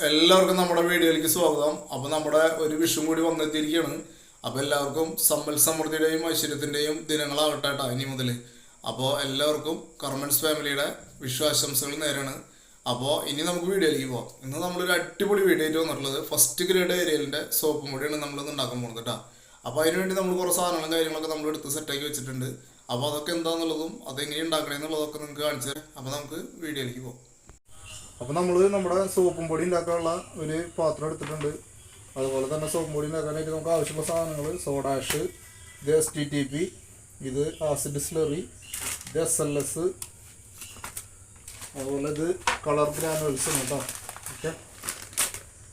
എല്ലാവർക്കും നമ്മുടെ വീഡിയോയിലേക്ക് സ്വാഗതം. അപ്പോൾ നമ്മുടെ ഒരു വിഷു കൂടി വന്നെത്തിയിരിക്കുകയാണ്. അപ്പോൾ എല്ലാവർക്കും സമ്പൽ സമൃദ്ധിയുടെയും ഐശ്വര്യത്തിൻ്റെയും ദിനങ്ങളാവട്ടെ കേട്ടോ ഇനി മുതൽ. അപ്പോൾ എല്ലാവർക്കും കർമ്മൻസ് ഫാമിലിയുടെ വിഷു ആശംസകൾ നേരാണ്. അപ്പോൾ ഇനി നമുക്ക് വീഡിയോയിലേക്ക് പോകാം. ഇന്ന് നമ്മളൊരു അടിപൊളി വീഡിയോ ആയിട്ട് വന്നിട്ടുള്ളത് ഫസ്റ്റ് ഗ്രേഡ് ഏരിയലിൻ്റെ സോപ്പും കൂടിയാണ് നമ്മളിന്ന് ഉണ്ടാക്കാൻ പോകുന്നത് കേട്ടോ. അപ്പോൾ അതിനുവേണ്ടി നമ്മൾ കുറേ സാധനങ്ങളും കാര്യങ്ങളൊക്കെ നമ്മൾ എടുത്ത് സെറ്റാക്കി വെച്ചിട്ടുണ്ട്. അപ്പോൾ അതൊക്കെ എന്താണെന്നുള്ളതും അതെങ്ങനെ ഉണ്ടാക്കണമെന്നുള്ളതൊക്കെ നിങ്ങൾക്ക് കാണിച്ചു തരാം. അപ്പോൾ നമുക്ക് വീഡിയോയിലേക്ക് പോകാം. അപ്പോൾ നമ്മൾ നമ്മുടെ സോപ്പും പൊടി ഉണ്ടാക്കാനുള്ള ഒരു പാത്രം എടുത്തിട്ടുണ്ട്. അതുപോലെ തന്നെ സോപ്പും പൊടി ഉണ്ടാക്കാനായിട്ട് നമുക്ക് ആവശ്യമുള്ള സാധനങ്ങൾ സോഡാഷ്, ഇത് STTP, ഇത് ആസിഡ് സ്ലറി, ഇത് SLS, അതുപോലെ ഇത് കളർ ഗ്രാനുവൽസ് ആണ് കേട്ടോ. ഓക്കെ,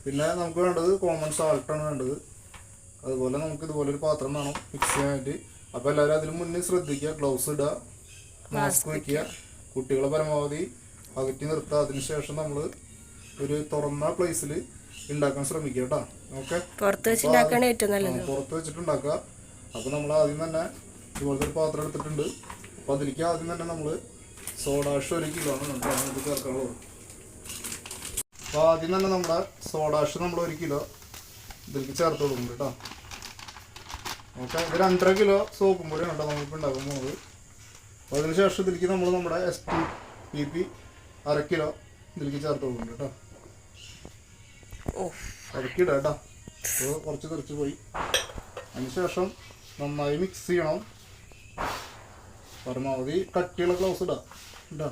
പിന്നെ നമുക്ക് വേണ്ടത് കോമൺ സാൾട്ടാണ് വേണ്ടത്. അതുപോലെ നമുക്ക് ഇതുപോലൊരു പാത്രം വേണം മിക്സ് ചെയ്യാനായിട്ട്. അപ്പോൾ എല്ലാവരും അതിന് മുന്നേ ശ്രദ്ധിക്കുക, ഗ്ലൗസ് ഇടുക, മാസ്ക് വയ്ക്കുക, കുട്ടികളെ പരമാവധി അകറ്റി നിർത്തുക. അതിനുശേഷം നമ്മൾ ഒരു തുറന്ന പ്ലേസിൽ ഉണ്ടാക്കാൻ ശ്രമിക്കുക കേട്ടോ. ഓക്കെ, പുറത്ത് വെച്ചിട്ടുണ്ടാക്കുക. അപ്പോൾ നമ്മൾ ആദ്യം തന്നെ ഇതുപോലത്തെ ഒരു പാത്രം എടുത്തിട്ടുണ്ട്. അപ്പോൾ അതിലേക്ക് ആദ്യം തന്നെ നമ്മൾ സോഡാഷ് 1 കിലോ ആണ് നമുക്ക് ചേർക്കാനുള്ളത്. അപ്പോൾ ആദ്യം തന്നെ നമ്മുടെ സോഡാഷ് നമ്മൾ 1 കിലോ ഇതിലേക്ക് ചേർത്ത് കൊടുക്കുന്നുണ്ട് കേട്ടോ. ഓക്കെ, ഇത് 2.5 കിലോ സോപ്പും പൊടിയാണ് കേട്ടോ നമ്മളിപ്പോൾ ഉണ്ടാക്കാൻ പോകുന്നത്. അപ്പോൾ അതിനുശേഷം ഇതിലേക്ക് നമ്മൾ നമ്മുടെ STTP 1/2 കിലോ ഇതിലേക്ക് ചേർത്ത് കൊടുക്കുന്നുണ്ട് കേട്ടോ. ഇടയ്ക്കിടാം കേട്ടോ, അപ്പോൾ കുറച്ച് തെറിച്ച് പോയി. അതിനുശേഷം നന്നായി മിക്സ് ചെയ്യണം. പരമാവധി കട്ടിയുള്ള ഗ്ലൗസ് ഇടാം കേട്ടോ.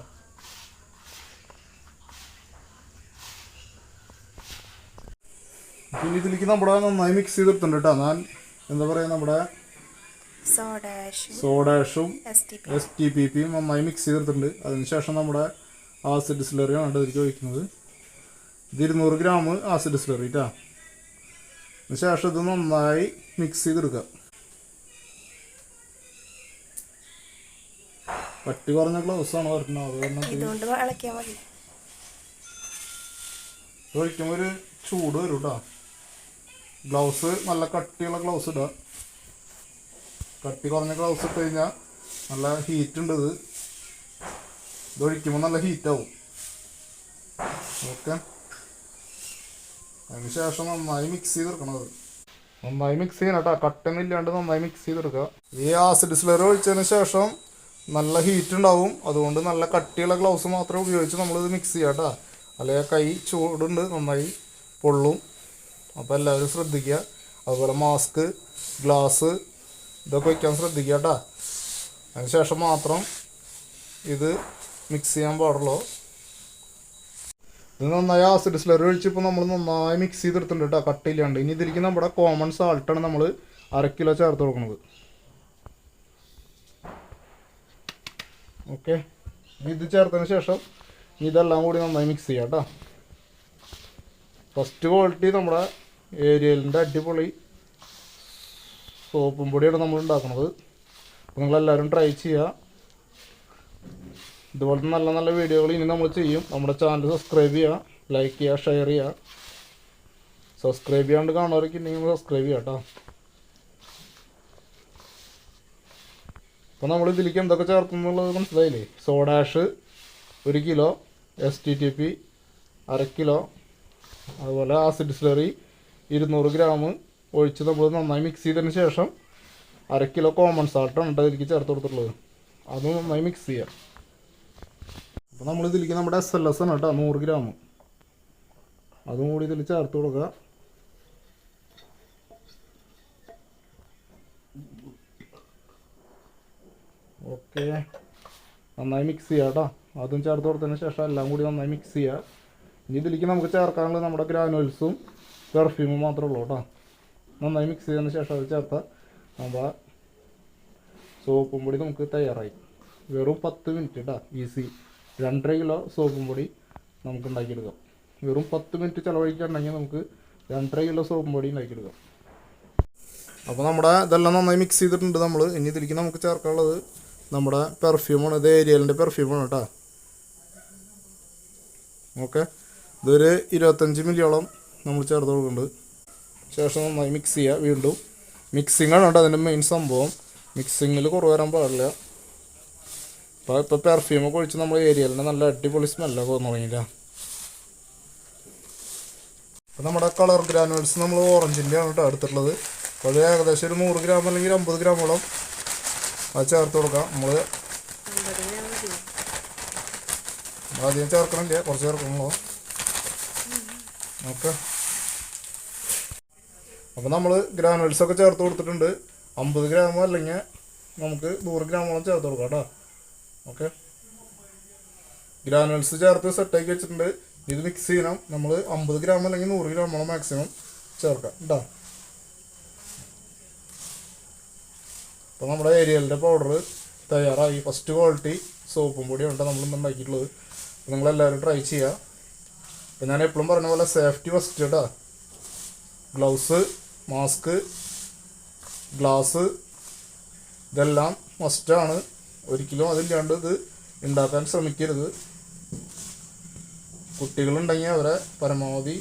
പിന്നെ ഇതിലേക്ക് നമ്മുടെ നന്നായി മിക്സ് ചെയ്തെടുത്തിട്ടുണ്ട് കേട്ടോ. ഞാൻ എന്താ പറയുക, നമ്മുടെ സോഡാഷും STPP നന്നായി മിക്സ് ചെയ്തെടുത്തിട്ടുണ്ട്. അതിനുശേഷം നമ്മുടെ ആസിഡ് സ്ലറിയാണ് ഇതിലേക്ക് ഒഴിക്കുന്നത്. ഇത് 200 ഗ്രാം ആസിഡ് സ്ലറി കേട്ടോ. അതിനുശേഷം ഇത് നന്നായി മിക്സ് ചെയ്തെടുക്കുക. കട്ടി കുറഞ്ഞ ഗ്ലൗസാണ് വരക്കുന്നത്. അത് കാരണം ഒഴിക്കുമ്പോൾ ഒരു ചൂട് വരും കേട്ടോ. ഗ്ലൗസ് നല്ല കട്ടിയുള്ള ഗ്ലൗസ് ഇടുക. കട്ടി കുറഞ്ഞ ഗ്ലൗസ് ഇട്ട് കഴിഞ്ഞാൽ നല്ല ഹീറ്റ് ഉണ്ട്. ഇതൊഴിക്കുമ്പോൾ നല്ല ഹീറ്റാവും. ഓക്കെ, അതിനുശേഷം നന്നായി മിക്സ് ചെയ്തെടുക്കണത്. നന്നായി മിക്സ് ചെയ്യണം കേട്ടോ, കട്ടൊന്നും ഇല്ലാണ്ട് നന്നായി മിക്സ് ചെയ്തെടുക്കുക. ഈ ആസിഡ് സ്ലറി ഒഴിച്ചതിന് ശേഷം നല്ല ഹീറ്റ് ഉണ്ടാവും. അതുകൊണ്ട് നല്ല കട്ടിയുള്ള ഗ്ലൗസ് മാത്രം ഉപയോഗിച്ച് നമ്മളിത് മിക്സ് ചെയ്യാം കേട്ടോ. അല്ലെങ്കിൽ കൈ ചൂടുണ്ട്, നന്നായി പൊള്ളും. അപ്പോൾ എല്ലാവരും ശ്രദ്ധിക്കുക. അതുപോലെ മാസ്ക്, ഗ്ലാസ് ഇതൊക്കെ വയ്ക്കാൻ ശ്രദ്ധിക്കുക കേട്ടോ. അതിനുശേഷം മാത്രം ഇത് മിക്സ് ചെയ്യാൻ പാടുള്ളൂ. ഇത് നന്നായി ആസിഡ് സ്ലറി ഒഴിച്ചിപ്പോൾ നമ്മൾ നന്നായി മിക്സ് ചെയ്തെടുത്തിട്ടുണ്ട് കേട്ടോ, കട്ടിയില്ലാണ്ട്. ഇനി ഇതിലേക്ക് നമ്മുടെ കോമൺ സാൾട്ടാണ് നമ്മൾ 1/2 കിലോ ചേർത്ത് കൊടുക്കുന്നത്. ഓക്കെ, ഇത് ചേർത്തതിന് ശേഷം ഇതെല്ലാം കൂടി നന്നായി മിക്സ് ചെയ്യാം കേട്ടോ. ഫസ്റ്റ് ക്വാളിറ്റി നമ്മുടെ ഏരിയലിൻ്റെ അടിപൊളി സോപ്പും പൊടിയാണ് നമ്മൾ ഉണ്ടാക്കുന്നത്. അപ്പോൾ നിങ്ങളെല്ലാവരും ട്രൈ ചെയ്യുക. ഇതുപോലത്തെ നല്ല നല്ല വീഡിയോകൾ ഇനി നമ്മൾ ചെയ്യും. നമ്മുടെ ചാനൽ സബ്സ്ക്രൈബ് ചെയ്യുക, ലൈക്ക് ചെയ്യുക, ഷെയർ ചെയ്യുക. സബ്സ്ക്രൈബ് ചെയ്യാണ്ട് കാണുന്നവരൊക്കെ ഉണ്ടെങ്കിൽ സബ്സ്ക്രൈബ് ചെയ്യാം കേട്ടോ. അപ്പോൾ നമ്മൾ ഇതിലേക്ക് എന്തൊക്കെ ചേർക്കുന്നുള്ളത് മനസ്സിലായില്ലേ? സോഡാഷ് 1 കിലോ, STTP 1/2 കിലോ, അതുപോലെ ആസിഡ് സ്ലറി 200 ഗ്രാം ഒഴിച്ച് നമ്മൾ നന്നായി മിക്സ് ചെയ്തതിന് ശേഷം 1/2 കിലോ കോമൺ സാൾട്ടാണ് കേട്ടോ ഇതിലേക്ക് ചേർത്ത് കൊടുത്തിട്ടുള്ളത്. അത് നന്നായി മിക്സ് ചെയ്യാം. അപ്പോൾ നമ്മൾ ഇതിലേക്ക് നമ്മുടെ SLS ആണ് കേട്ടോ 100 ഗ്രാം, അതും കൂടി ഇതിൽ ചേർത്ത് കൊടുക്കുക. ഓക്കെ, നന്നായി മിക്സ് ചെയ്യുക കേട്ടോ. അതും ചേർത്ത് കൊടുത്തതിന് ശേഷം എല്ലാം കൂടി നന്നായി മിക്സ് ചെയ്യുക. ഇനി ഇതിലേക്ക് നമുക്ക് ചേർക്കാനുള്ളത് നമ്മുടെ ഗ്രാനുവൽസും പെർഫ്യൂമും മാത്രമേ ഉള്ളൂ കേട്ടോ. നന്നായി മിക്സ് ചെയ്തതിന് ശേഷം അത് ചേർത്താൽ നമ്മുടെ സോപ്പും പൊടി നമുക്ക് തയ്യാറായി. വെറും 10 മിനിറ്റ് കേട്ടോ, ഈസി. 2.5 കിലോ സോപ്പും പൊടി നമുക്ക് ഉണ്ടാക്കിയെടുക്കാം. വെറും 10 മിനിറ്റ് ചിലവഴിക്കുകയാണെങ്കിൽ നമുക്ക് 2.5 കിലോ സോപ്പും പൊടി ഉണ്ടാക്കിയെടുക്കാം. അപ്പോൾ നമ്മുടെ ഇതെല്ലാം നന്നായി മിക്സ് ചെയ്തിട്ടുണ്ട് നമ്മൾ. ഇനി ഇതിലേക്ക് നമുക്ക് ചേർക്കാനുള്ളത് നമ്മുടെ പെർഫ്യൂമാണ്. ഇത് ഏരിയലിൻ്റെ പെർഫ്യൂമാണ് കേട്ടോ. ഓക്കെ, ഇതൊരു 25 മില്ലിയോളം നമ്മൾ ചേർത്ത് കൊടുക്കുന്നുണ്ട്. ശേഷം നന്നായി മിക്സ് ചെയ്യുക. വീണ്ടും മിക്സിങ്ങാണ് കേട്ടോ അതിൻ്റെ മെയിൻ സംഭവം. മിക്സിങ്ങിൽ കുറവ് വരാൻ പാടില്ല. ഇപ്പോൾ പെർഫ്യൂമൊക്കെ ഒഴിച്ച് നമ്മൾ ഏരിയലിൻ്റെ നല്ല അടിപൊളി സ്മെല്ലൊക്കെ വന്നു തുടങ്ങിയില്ല. അപ്പോൾ നമ്മുടെ കളർ ഗ്രാനുവൽസ് നമ്മൾ ഓറഞ്ചിൻ്റെ ആണ് കേട്ടോ എടുത്തിട്ടുള്ളത്. അപ്പോൾ അത് ഏകദേശം ഒരു 100 ഗ്രാം അല്ലെങ്കിൽ 50 ഗ്രാമോളം അത് ചേർത്ത് കൊടുക്കാം. നമ്മൾ അധികം ചേർക്കണില്ല, കുറച്ച് ചേർക്കണമല്ലോ. ഓക്കെ, അപ്പോൾ നമ്മൾ ഗ്രാനുവൽസൊക്കെ ചേർത്ത് കൊടുത്തിട്ടുണ്ട്. 50 ഗ്രാമോ അല്ലെങ്കിൽ നമുക്ക് 100 ഗ്രാമോളം ചേർത്ത് കൊടുക്കാം കേട്ടോ. ഓക്കെ, ഗ്രാനുവൽസ് ചേർത്ത് സെറ്റാക്കി വെച്ചിട്ടുണ്ട്. ഇത് മിക്സ് ചെയ്യണം. നമ്മൾ 50 ഗ്രാം അല്ലെങ്കിൽ 100 ഗ്രാമോളം മാക്സിമം ചേർക്കാം കേട്ടോ. അപ്പോൾ നമ്മുടെ ഏരിയലിൻ്റെ പൗഡർ തയ്യാറായി. ഫസ്റ്റ് ക്വാളിറ്റി സോപ്പും പൊടിയാണ് നമ്മളിന്ന് ഉണ്ടാക്കിയിട്ടുള്ളത്. അപ്പോൾ നിങ്ങളെല്ലാവരും ട്രൈ ചെയ്യുക. അപ്പോൾ ഞാൻ എപ്പോഴും പറഞ്ഞ പോലെ സേഫ്റ്റി ഫസ്റ്റ് കേട്ടോ. ഗ്ലൗസ്, മാസ്ക്, ഗ്ലാസ് ഇതെല്ലാം മസ്റ്റാണ്. ഒരിക്കലും അതില്ലാണ്ട് ഇത് ഉണ്ടാക്കാൻ ശ്രമിക്കരുത്. കുട്ടികളുണ്ടെങ്കിൽ അവരെ പരമാവധി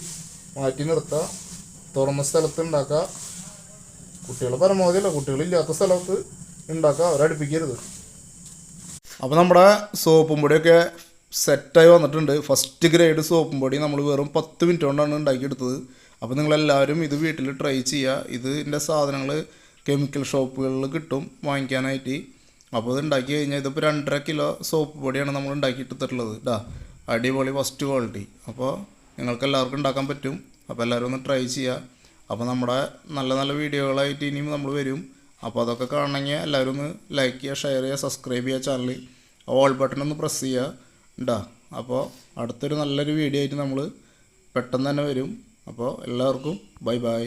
മാറ്റി നിർത്തുക. തുറന്ന സ്ഥലത്ത് ഉണ്ടാക്കുക. കുട്ടികൾ പരമാവധി അല്ല, കുട്ടികളില്ലാത്ത സ്ഥലത്ത് ഉണ്ടാക്കുക, അവരെ അടുപ്പിക്കരുത്. അപ്പോൾ നമ്മുടെ സോപ്പും പൊടിയൊക്കെ സെറ്റായി വന്നിട്ടുണ്ട്. ഫസ്റ്റ് ഗ്രേഡ് സോപ്പും പൊടി നമ്മൾ വെറും 10 മിനിറ്റ് കൊണ്ടാണ് ഉണ്ടാക്കിയെടുത്തത്. അപ്പോൾ നിങ്ങളെല്ലാവരും ഇത് വീട്ടിൽ ട്രൈ ചെയ്യുക. ഇതിൻ്റെ സാധനങ്ങൾ കെമിക്കൽ ഷോപ്പുകളിൽ കിട്ടും വാങ്ങിക്കാനായിട്ട്. അപ്പോൾ ഇത് ഉണ്ടാക്കി കഴിഞ്ഞാൽ ഇതിപ്പോൾ 2.5 കിലോ സോപ്പ് പൊടിയാണ് നമ്മൾ ഉണ്ടാക്കിയെടുത്തിട്ടുള്ളത് കേട്ടോ. അടിപൊളി ഫസ്റ്റ് ക്വാളിറ്റി. അപ്പോൾ നിങ്ങൾക്ക് എല്ലാവർക്കും ഉണ്ടാക്കാൻ പറ്റും. അപ്പോൾ എല്ലാവരും ഒന്ന് ട്രൈ ചെയ്യുക. അപ്പോൾ നമ്മുടെ നല്ല നല്ല വീഡിയോകളായിട്ട് ഇനിയും നമ്മൾ വരും. അപ്പോൾ അതൊക്കെ കാണണമെങ്കിൽ എല്ലാവരും ഒന്ന് ലൈക്ക് ചെയ്യുക, ഷെയർ ചെയ്യുക, സബ്സ്ക്രൈബ് ചെയ്യുക, ചാനൽ ഓൾ ബട്ടൺ ഒന്ന് പ്രസ് ചെയ്യുക കേട്ടോ. അപ്പോൾ അടുത്തൊരു നല്ലൊരു വീഡിയോ ആയിട്ട് നമ്മൾ പെട്ടെന്ന് തന്നെ വരും. അപ്പോൾ എല്ലാവർക്കും ബൈ ബൈ.